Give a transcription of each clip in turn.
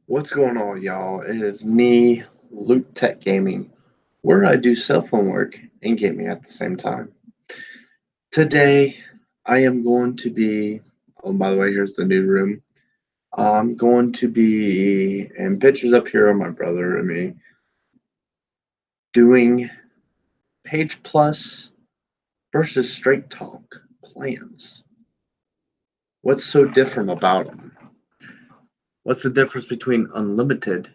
What's going on, y'all? It is me, Luke Tech Gaming, where I do cell phone work and gaming at the same time. Today, I am going to be, oh, by the way, here's the new room. I'm going to be, and pictures up here of my brother and me, doing Page Plus versus Straight Talk plans. What's so different about them? What's the difference between unlimited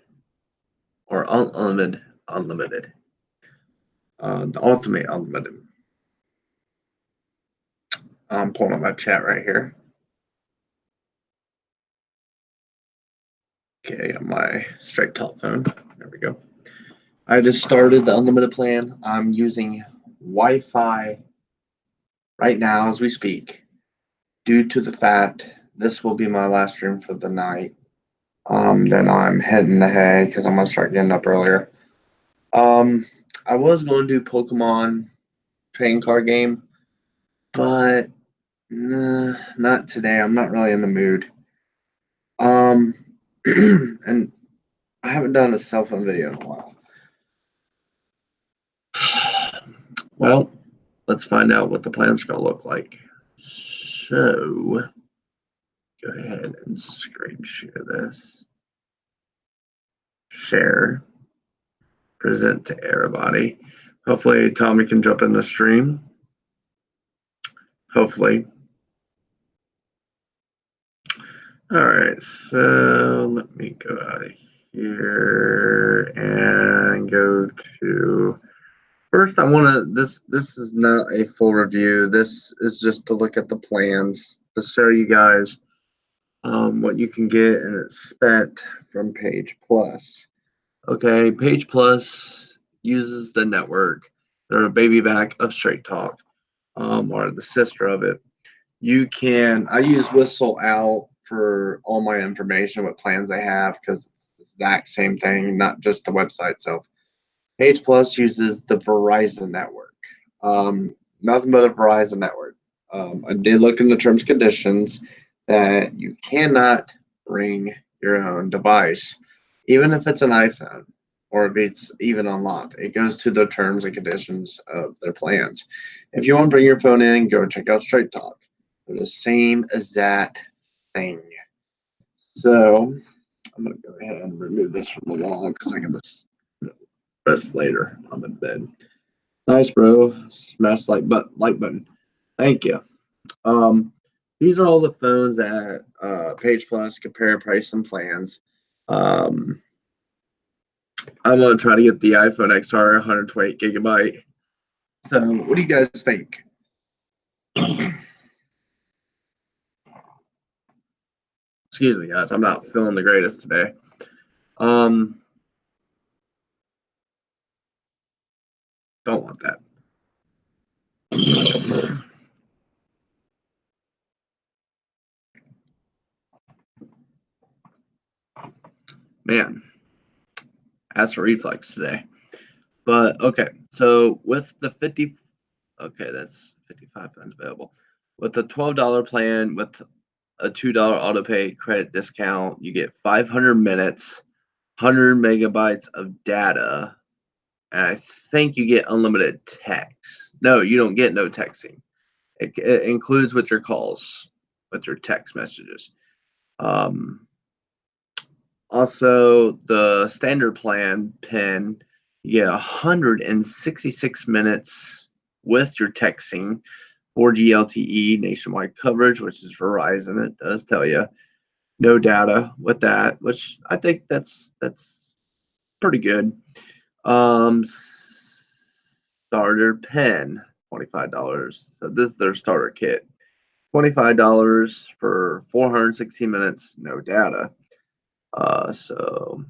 or unlimited? Unlimited. The ultimate unlimited. I'm pulling up my chat right here. Okay, on my straight talk phone. There we go. I just started the unlimited plan. I'm using Wi-Fi right now as we speak, due to the fact this will be my last stream for the night. Then I'm heading ahead because I'm gonna start getting up earlier. Um, I was going to do Pokemon trading card game, but nah, not today. I'm not really in the mood. Um, and I haven't done a cell phone video in a while. Well, let's find out what the plan's going to look like. So, go ahead and screen share this. Share. Present to everybody. Hopefully, Tommy can jump in the stream. Hopefully. All right, so let me go out of here and go to. First, I want to. This is not a full review. This is just to look at the plans to show you guys what you can get and expect from Page Plus. Okay, Page Plus uses the network. They're a baby back of Straight Talk, or the sister of it. You can. I use Whistle Out for all my information, what plans they have, because it's the exact same thing, not just the website itself. Page Plus uses the Verizon network. Nothing but a Verizon network. I did look in the terms and conditions that you cannot bring your own device, even if it's an iPhone or if it's even unlocked. It goes to the terms and conditions of their plans. If you want to bring your phone in, go check out Straight Talk. They're the same exact thing. So I'm going to go ahead and remove this from the wall because I can just press later on the bed. Nice, bro. Smash like button. Thank you. These are all the phones that Page Plus compare price and plans. I'm gonna try to get the iPhone XR 128 gigabyte. So, what do you guys think? Excuse me, guys. I'm not feeling the greatest today. Don't want that. Man, acid reflex today. But okay, so with the 50, okay, that's 55 phones available. With the $12 plan with a $2 auto pay credit discount, you get 500 minutes, 100 megabytes of data, and I think you get unlimited text. No, you don't get no texting. It includes with your calls, with your text messages. Also, the standard plan PIN, you get 166 minutes with your texting, 4G LTE nationwide coverage, which is Verizon. It does tell you no data with that, which I think that's pretty good. Starter pen, $25. So this is their starter kit. $25 for 416 minutes, no data. So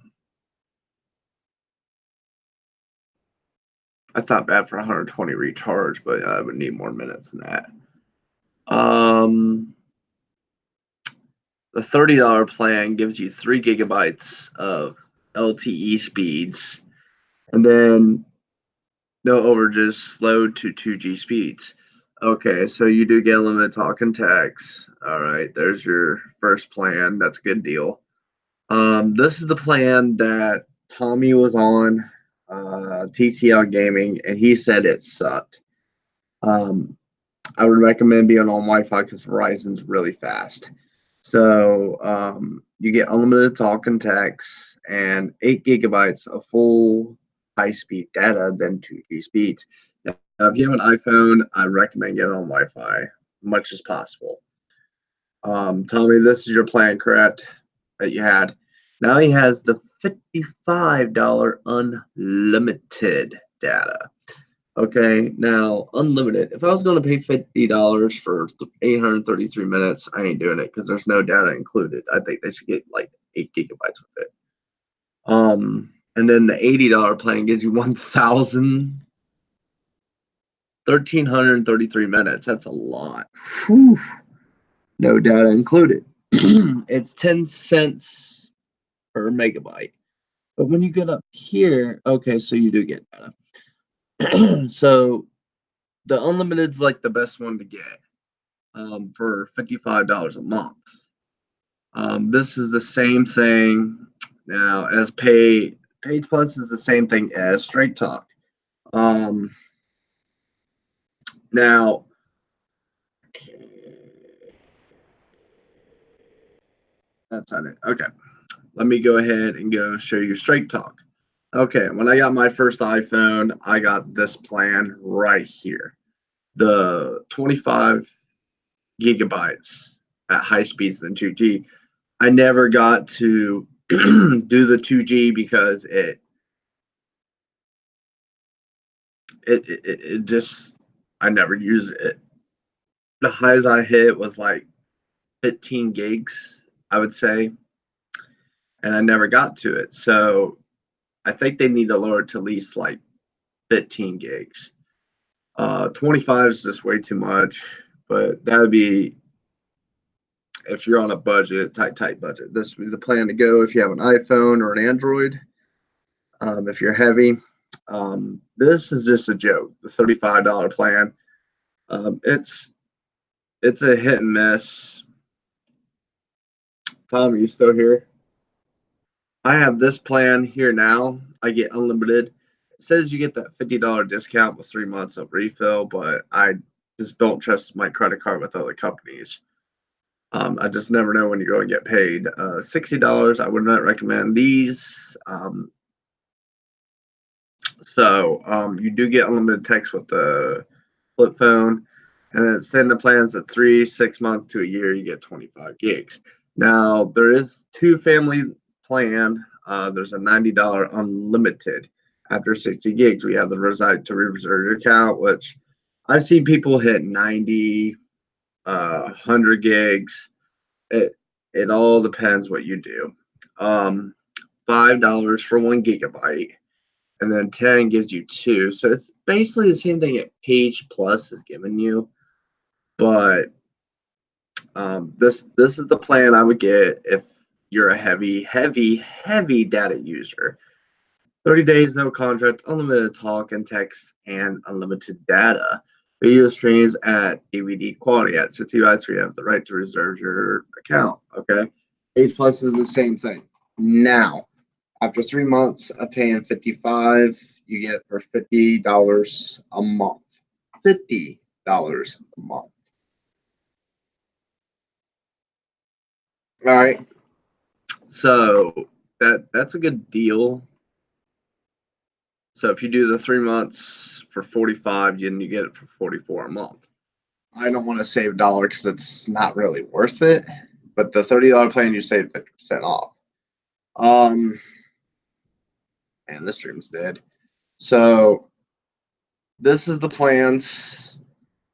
that's not bad for 120 recharge, but I would need more minutes than that. The $30 plan gives you 3 gigabytes of LTE speeds, and then no overages, slowed to 2G speeds. Okay, so you do get unlimited talk and text. All right, there's your first plan. That's a good deal. This is the plan that Tommy was on, TCL Gaming, and he said it sucked. Um, I would recommend being on Wi-Fi because Verizon's really fast. So you get unlimited talk and text and 8 gigabytes of full high-speed data, then 2G speeds. Now, if you have an iPhone, I recommend getting on Wi-Fi much as possible. Tommy, this is your plan, correct? That you had. Now he has the $55 unlimited data. Okay, now unlimited. If I was going to pay $50 for 833 minutes, I ain't doing it because there's no data included. I think they should get like 8 gigabytes with it. And then the $80 plan gives you 1,333 minutes. That's a lot. Whew. No data included. It's 10 cents per megabyte. But when you get up here, okay, so you do get data. So the unlimited's like the best one to get for $55 a month. This is the same thing now as Page Plus is the same thing as Straight Talk. Now, that's not it. Okay, let me go ahead and go show you Straight Talk. Okay, when I got my first iPhone, I got this plan right here. The 25 gigabytes at high speeds than 2G. I never got to do the 2G because it just I never used it. The highest I hit was like 15 gigs, I would say, and I never got to it. So I think they need to lower it to at least like 15 gigs. 25 is just way too much, but that would be if you're on a budget, tight budget. This would be the plan to go if you have an iPhone or an Android. If you're heavy, this is just a joke. The $35 plan. It's a hit and miss. Tom, are you still here? I have this plan here now. I get unlimited. It says you get that $50 discount with 3 months of refill, but I just don't trust my credit card with other companies. I just never know when you're going to get paid. $60, I would not recommend these. You do get unlimited text with the flip phone, and then extended plans at 3, 6 months to a year, you get 25 gigs. Now there is two family plan. There's a $90 unlimited. After 60 gigs, we have the reside to reserve your account, which I've seen people hit 90, 100 gigs. It all depends what you do. $5 for 1 gigabyte, and then 10 gives you 2. So it's basically the same thing that Page Plus is giving you, but this is the plan I would get if you're a heavy data user. 30 days, no contract, unlimited talk and text, and unlimited data. Video streams at DVD quality at 60 bytes, where you have the right to reserve your account. Okay, Page Plus is the same thing. Now, after 3 months of paying 55, you get it for $50 a month. $50 a month. All right. So that's a good deal. So if you do the 3 months for 45, then you get it for 44 a month. I don't want to save a dollar because it's not really worth it. But the $30 plan, you save 50% off. And this stream's dead. So this is the plans.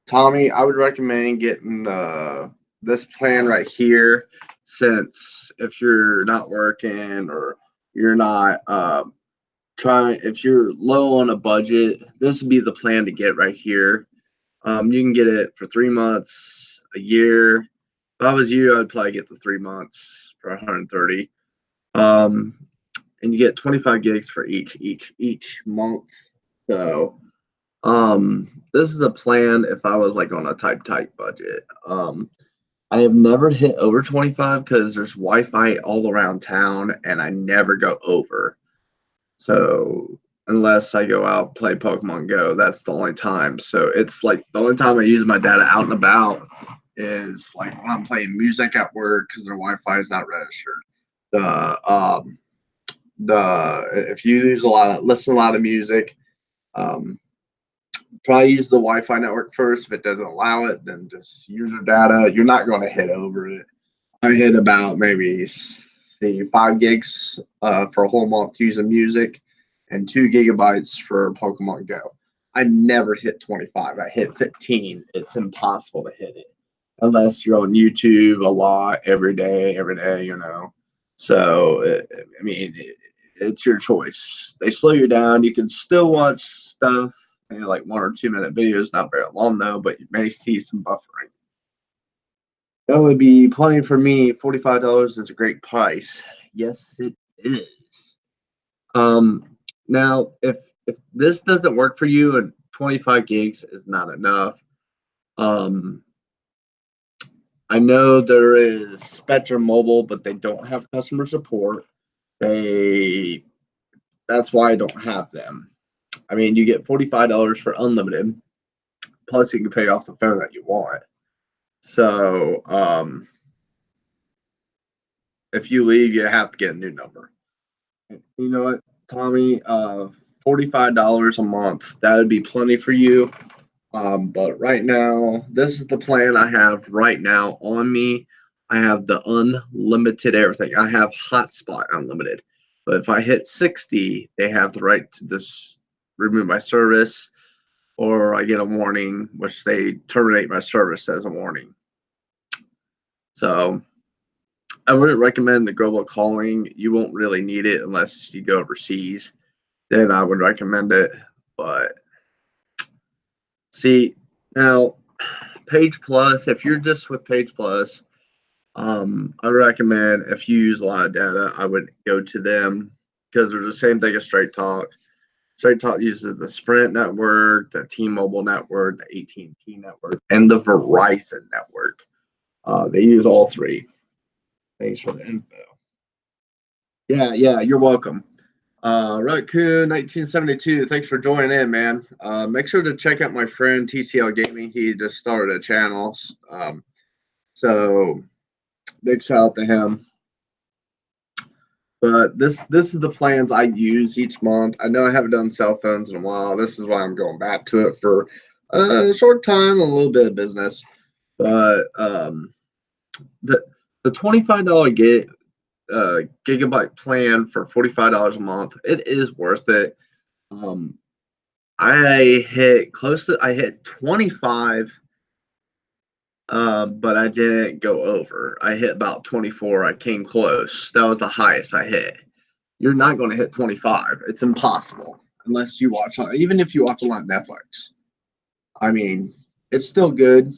Tommy, I would recommend getting this plan right here, since if you're not working or you're not if you're low on a budget, this would be the plan to get right here. You can get it for 3 months, a year. If I was you, I'd probably get the 3 months for 130. And you get 25 gigs for each month. So this is a plan if I was like on a tight budget. I have never hit over 25 because there's Wi-Fi all around town, and I never go over. So unless I go out play Pokemon Go, that's the only time. So it's like the only time I use my data out and about is like when I'm playing music at work because their Wi-Fi is not registered. The if you use listen to a lot of music, um, try to use the Wi-Fi network first. If it doesn't allow it, then just use your data. You're not going to hit over it. I hit about maybe see 5 gigs for a whole month using music, and 2 gigabytes for Pokemon Go. I never hit 25. I hit 15. It's impossible to hit it unless you're on YouTube a lot every day, you know. So I mean, it's your choice. They slow you down. You can still watch stuff, like 1 or 2 minute videos, not very long though, but you may see some buffering. That would be plenty for me. $45 is a great price. Yes, it is. Um, Now, if this doesn't work for you and 25 gigs is not enough, um, I know there is Spectrum Mobile, but they don't have customer support. They That's why I don't have them. I mean, you get $45 for unlimited, plus you can pay off the phone that you want. So, if you leave, you have to get a new number. You know what, Tommy? $45 a month. That would be plenty for you. But right now, this is the plan I have right now on me. I have the unlimited everything. I have hotspot unlimited. But if I hit 60, they have the right to just remove my service, or I get a warning, which they terminate my service as a warning. So I wouldn't recommend the global calling. You won't really need it unless you go overseas. Then I would recommend it. But see, now Page Plus, if you're just with Page Plus, I recommend if you use a lot of data, I would go to them because they're the same thing as Straight Talk. Straight Talk uses the Sprint network, the T-Mobile network, the AT&T network, and the Verizon network. They use all three. Thanks for the info. Yeah, you're welcome. Raccoon 1972, thanks for joining in, man. Make sure to check out my friend TCL Gaming. He just started a channel. So big shout out to him. But this is the plans I use each month. I know I haven't done cell phones in a while. This is why I'm going back to it for a short time, a little bit of business. But the $25 gigabyte plan for $45 a month, it is worth it. I hit 25, but I didn't go over. I hit about 24. I came close. That was the highest I hit. You're not going to hit 25. It's impossible unless you watch on, even if you watch a lot of Netflix. I mean, it's still good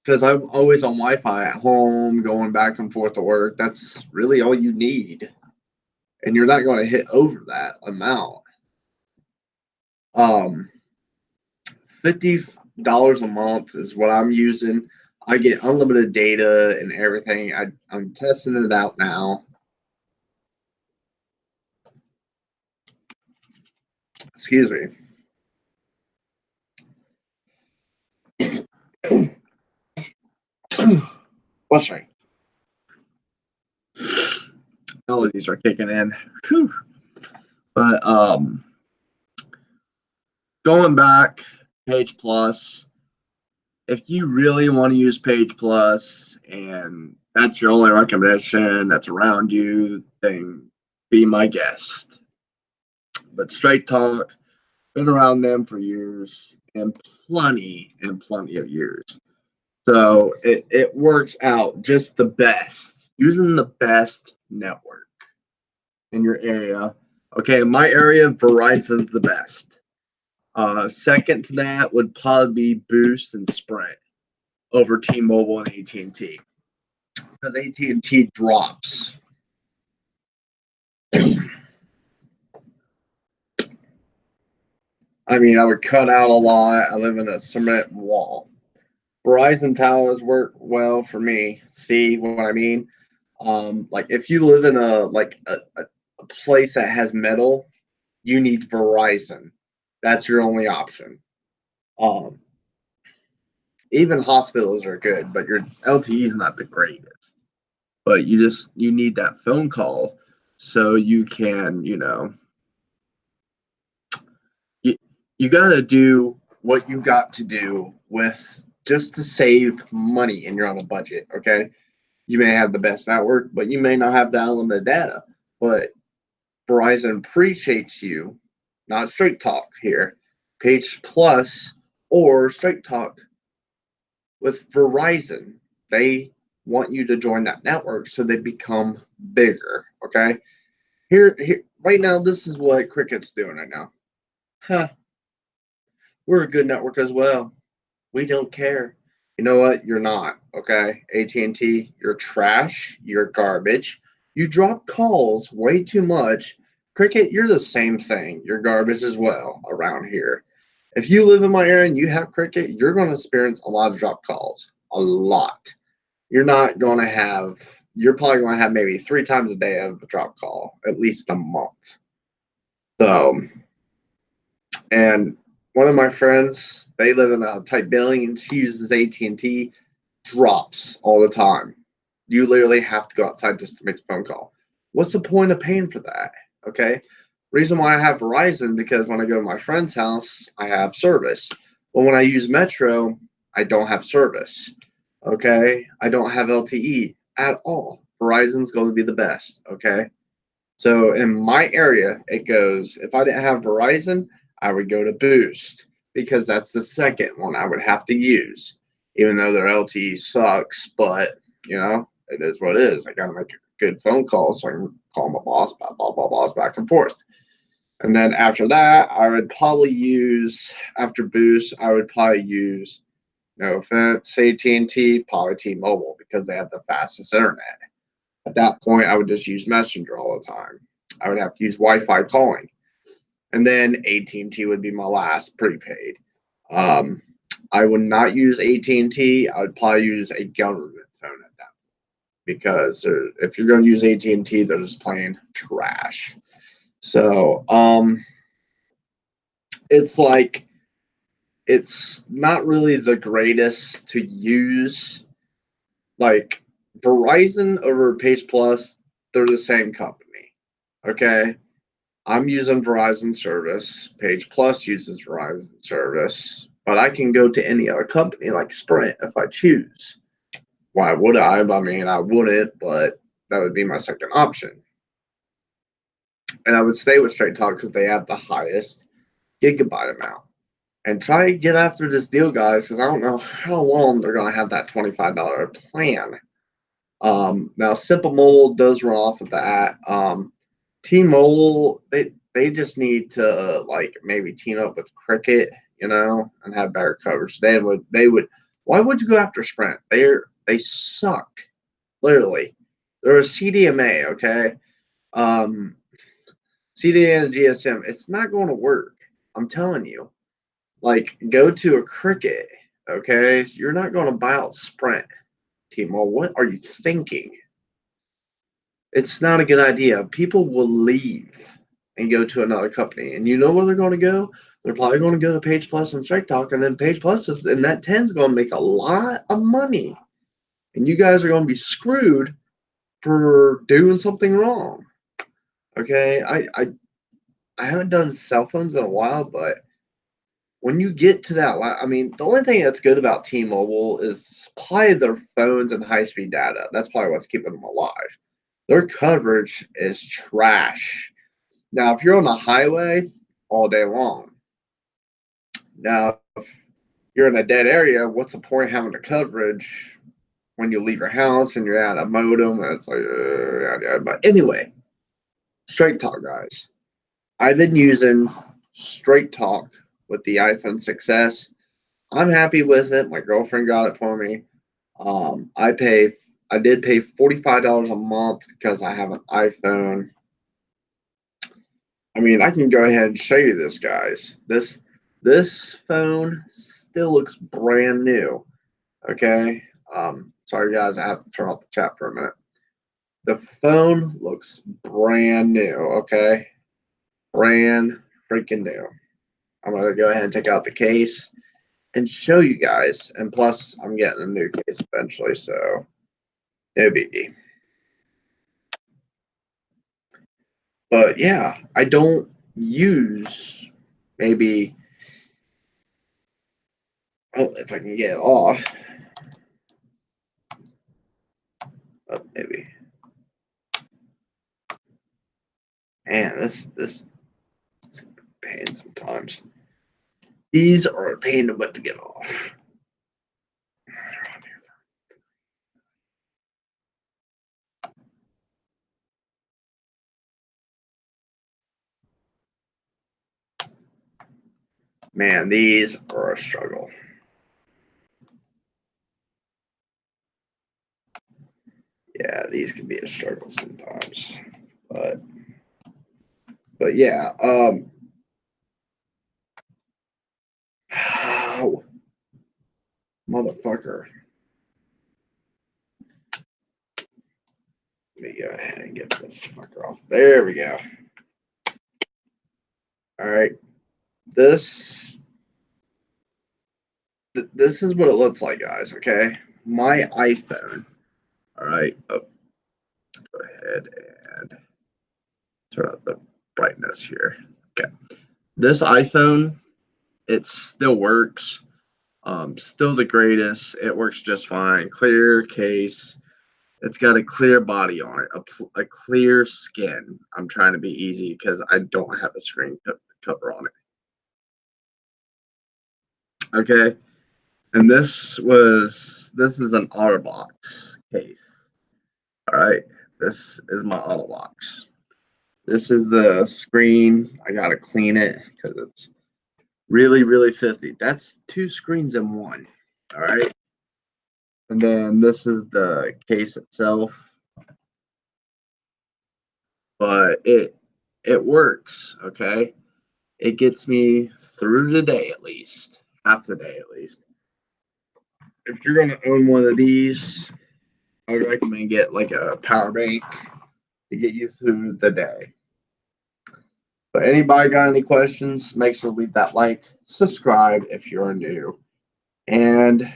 because I'm always on Wi-Fi at home, going back and forth to work. That's really all you need, and you're not going to hit over that amount. Um, $50 a month is what I'm using. I get unlimited data and everything. I'm testing it out now. Excuse me. What's right? Allergies are kicking in. Whew. But going back, Page Plus, if you really want to use Page Plus and that's your only recommendation that's around you, then be my guest. But Straight Talk, been around them for years and plenty of years. So it works out just the best, using the best network in your area. Okay, in my area, Verizon's the best. Second to that would probably be Boost and Sprint over T-Mobile and AT&T. Because AT&T drops. I mean, I would cut out a lot. I live in a cement wall. Verizon towers work well for me. See what I mean? Like if you live in a place that has metal, you need Verizon. That's your only option. Um, Even hospitals are good, but your LTE is not the greatest. But you need that phone call so you can, you, you got to do what you got to do with just to save money and you're on a budget, okay? You may have the best network, but you may not have the unlimited data. But Verizon appreciates you, not Straight Talk here, Page Plus or Straight Talk with Verizon. They want you to join that network so they become bigger. Okay. Here, right now, this is what Cricket's doing right now. Huh. We're a good network as well. We don't care. You know what? You're not. Okay. AT&T, you're trash. You're garbage. You drop calls way too much. Cricket, you're the same thing. You're garbage as well around here. If you live in my area and you have Cricket, you're going to experience a lot of drop calls. A lot. You're not going to have, you're probably going to have maybe 3 times a day of a drop call, at least a month. So, and one of my friends, they live in a tight building and she uses AT&T, drops all the time. You literally have to go outside just to make a phone call. What's the point of paying for that? Okay. Reason why I have Verizon, because when I go to my friend's house, I have service. But when I use Metro, I don't have service. Okay. I don't have LTE at all. Verizon's going to be the best. Okay. So in my area, it goes, if I didn't have Verizon, I would go to Boost because that's the second one I would have to use, even though their LTE sucks. But, it is what it is. I got to make a good phone call so I can call my boss, blah, blah, blah, blah, back and forth. And then after that, I would probably use, after Boost, I would probably use, no offense, AT&T, probably T-Mobile because they have the fastest internet. At that point, I would just use Messenger all the time. I would have to use Wi-Fi calling, and then AT&T would be my last prepaid. Um, I would not use AT&T. I would probably use a government phone at that because if you're going to use AT&T, they're just plain trash. So it's like it's not really the greatest to use. Like Verizon over Page Plus, they're the same company. Okay. I'm using Verizon service. Page Plus uses Verizon service, but I can go to any other company like Sprint if I choose. Why would I? I mean, I wouldn't, but that would be my second option. And I would stay with Straight Talk because they have the highest gigabyte amount. And try to get after this deal, guys, because I don't know how long they're going to have that $25 plan. Now, Simple Mobile does run off of that. T-Mobile, they just need to like maybe team up with Cricket, and have better coverage. They would. Why would you go after Sprint? They suck, literally. They're a CDMA, okay. Um, CDMA and GSM. It's not going to work. I'm telling you. Like, go to a Cricket, okay. You're not going to buy out Sprint. T-Mobile, what are you thinking? It's not a good idea. People will leave and go to another company. And you know where they're going to go? They're probably going to go to Page Plus and Straight Talk. And then Page Plus and that 10 is going to make a lot of money. And you guys are going to be screwed for doing something wrong. Okay. I haven't done cell phones in a while, but when you get to that, I mean, the only thing that's good about T-Mobile is probably their phones and high-speed data. That's probably what's keeping them alive. Their coverage is trash. Now, if you're on the highway all day long, now if you're in a dead area, what's the point of having the coverage when you leave your house and you're at a modem? And it's like, yeah. But anyway, Straight Talk, guys. I've been using Straight Talk with the iPhone 6s. I'm happy with it. My girlfriend got it for me. I did pay $45 a month because I have an iPhone. I mean, I can go ahead and show you this, guys. This phone still looks brand new. Okay. Sorry guys, I have to turn off the chat for a minute. The phone looks brand new. Okay, brand freaking new. I'm gonna go ahead and take out the case and show you guys. And plus, I'm getting a new case eventually, so no biggie. But yeah, I don't use maybe. Oh, if I can get it off. Oh, maybe. Man, this is a pain sometimes. These are a pain to get off. Man, these are a struggle. Yeah, these can be a struggle sometimes. But yeah, ow, motherfucker. Let me go ahead and get this fucker off. There we go. All right. This is what it looks like, guys. Okay, my iPhone. All right. Oh, let's go ahead and turn up the brightness here. Okay, this iPhone, it still works. Still the greatest. It works just fine. Clear case. It's got a clear body on it, a clear skin. I'm trying to be easy because I don't have a screen cover on it. Okay, and this is an OtterBox case. All right, this is my OtterBox. This is the screen. I gotta clean it because it's really filthy. That's two screens in one. All right, and then this is the case itself. But it works. Okay, it gets me through the day at least, half the day at least. If you're gonna own one of these, I would recommend get like a power bank to get you through the day. But anybody got any questions, make sure to leave that like, subscribe if you're new, and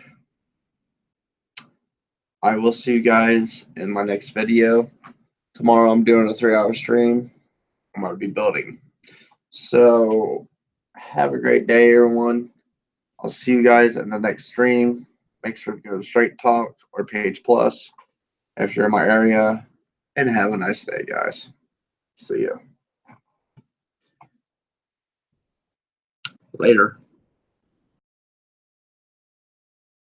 I will see you guys in my next video. Tomorrow I'm doing a 3-hour stream. I'm gonna be building. So have a great day, everyone. I'll see you guys in the next stream. Make sure to go to Straight Talk or Page Plus if you're in my area. And have a nice day, guys. See you later.